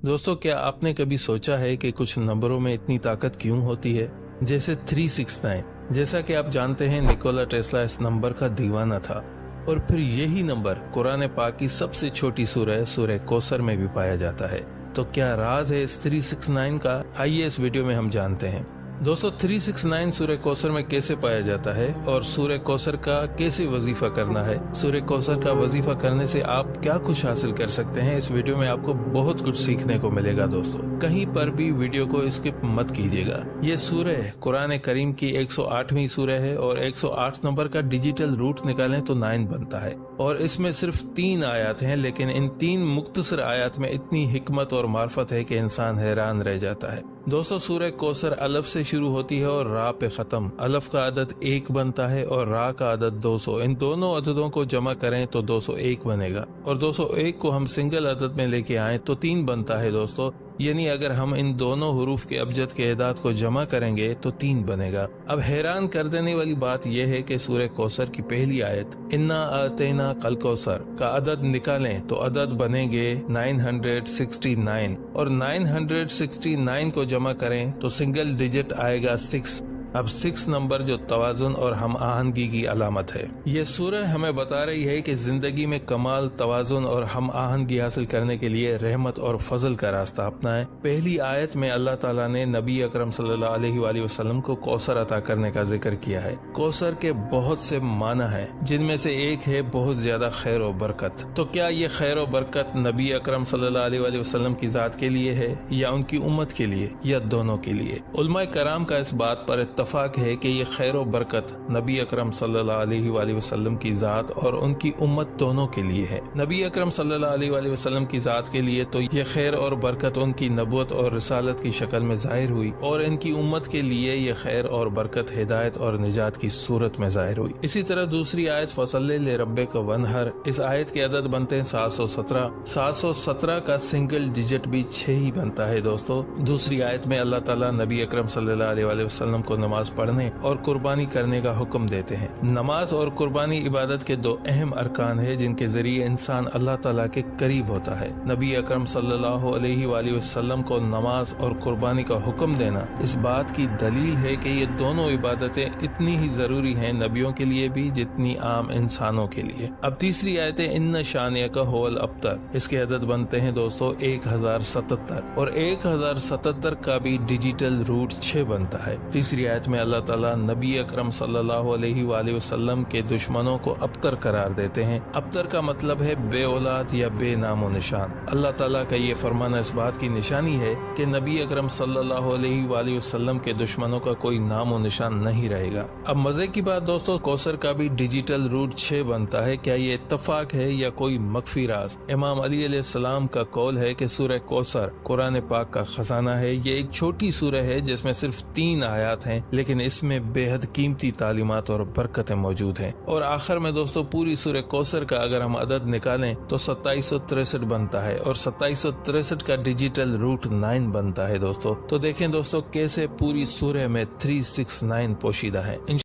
दोस्तों, क्या आपने कभी सोचा है कि कुछ नंबरों में इतनी ताकत क्यों होती है? जैसे 369। जैसा कि आप जानते हैं, निकोला टेस्ला इस नंबर का दीवाना था और फिर यही नंबर कुरान पाक की सबसे छोटी सूरह कौसर में भी पाया जाता है। तो क्या राज है इस 369 का? आइए इस वीडियो में हम जानते हैं। दोस्तों, 369 सूरह कौसर में कैसे पाया जाता है और सूरह कौसर का कैसे वजीफा करना है, सूरह कौसर का वजीफा करने से आप क्या कुछ हासिल कर सकते हैं, इस वीडियो में आपको बहुत कुछ सीखने को मिलेगा। दोस्तों, कहीं पर भी वीडियो को स्किप मत कीजिएगा। ये सूरह कुरान करीम की 108वीं सूरह है और 108 नंबर का डिजिटल रूट निकालें तो 9 बनता है और इसमें सिर्फ 3 आयत हैं, लेकिन इन 3 मुख्तसर आयत में इतनी हिकमत और मार्फत है कि इंसान हैरान रह जाता है। दोस्तों, सूरह कौसर अलफ से शुरू होती है और रा पे खत्म। अलफ का अदद 1 बनता है और रा का अदद 200। इन दोनों अददों को जमा करें तो 201 बनेगा और 201 को हम सिंगल अदद में लेके आए तो 3 बनता है। दोस्तों, यानी अगर हम इन दोनों हुरूफ के अबजद के एदाद को जमा करेंगे तो 3 बनेगा। अब हैरान कर देने वाली बात यह है कि सूरह कौसर की पहली आयत इन्ना आतैना कल कौसर का अदद निकालें तो अदद बनेंगे 969 और 969 को जमा करें तो सिंगल डिजिट आएगा 6। अब 6 नंबर जो तवाजुन और हम आहंगी की अलामत है। ये सूरह हमें बता रही है कि जिंदगी में कमाल, तवाजुन और हम आहंगी हासिल करने के लिए रहमत और फजल का रास्ता अपनाएं। पहली आयत में अल्लाह ताला ने नबी अकरम सल्लल्लाहु अलैहि वसल्लम को कौसर अता करने का जिक्र किया है। कौसर के बहुत से माना है, जिनमें से एक है बहुत ज्यादा खैर और बरकत। तो क्या ये खैर और बरकत नबी अकरम सल्लल्लाहु अलैहि वसल्लम की जात के लिए है या उनकी उम्मत के लिए या दोनों के लिए? उलमाए कराम का इस बात पर इत्तफाक है कि ये खैर और बरकत नबी अकरम सल्लल्लाहु अलैहि वसल्लम की जात और उनकी उम्मत दोनों के लिए है। नबी अकरम सल्लल्लाहु अलैहि वसल्लम की जात के लिए तो ये खैर और बरकत उनकी नबूवत और रिसालत की शक्ल में जाहिर हुई और इनकी उम्मत के लिए ये खैर और बरकत हिदायत और निजात की सूरत में जाहिर हुई। इसी तरह दूसरी आयत फसल्ले ले रब्बिक वनहर, इस आयत के अदद बनते हैं 717। 717 का सिंगल डिजिट भी 6 ही बनता है। दोस्तों, दूसरी आयत में अल्लाह ताला नबी अकरम सल्लल्लाहु अलैहि वसल्लम को नमाज पढ़ने और कुर्बानी करने का हुक्म देते हैं। नमाज और कुर्बानी इबादत के 2 अहम अरकान है जिनके जरिए इंसान अल्लाह ताला के करीब होता है। नबी अकरम सल्लल्लाहु अलैहि वसल्लम को नमाज और कुर्बानी का हुक्म देना इस बात की दलील है कि ये दोनों इबादतें इतनी ही जरूरी हैं नबियों के लिए भी जितनी आम इंसानों के लिए। अब तीसरी आयत है इन्न शानियका हुवल अब्तर, इसके अदद बनते हैं दोस्तों 1077 और 1077 का भी डिजिटल रूट 6 बनता है। तीसरी आयत में अल्लाह ताला नबी अकरम सल्लल्लाहु अलैहि वसल्लम के दुश्मनों को अब्तर करार देते हैं। अब्तर का मतलब है बे औलाद या बे नामो निशान। अल्लाह ताला का ये फरमाना इस बात की निशानी है कि नबी अकरम सल्लल्लाहु अलैहि वसल्लम के दुश्मनों का कोई नामो निशान नहीं रहेगा। अब मजे की बात दोस्तों, कौसर का भी डिजिटल रूट 6 बनता है। क्या ये इत्तफाक है या कोई मख्फी राज? इमाम अली अलैहिस्सलाम का कौल है कि सूरह कौसर कुरान पाक का खजाना है। ये एक छोटी सूरह है जिसमें सिर्फ 3 आयत हैं, लेकिन इसमें बेहद कीमती तालीमात और बरकतें मौजूद हैं। और आखिर में दोस्तों, पूरी सूरह कौसर का अगर हम अदद निकालें तो 2763 बनता है और 2763 का डिजिटल रूट 9 बनता है। दोस्तों, तो देखें दोस्तों कैसे पूरी सूरह में 369 पोशीदा है।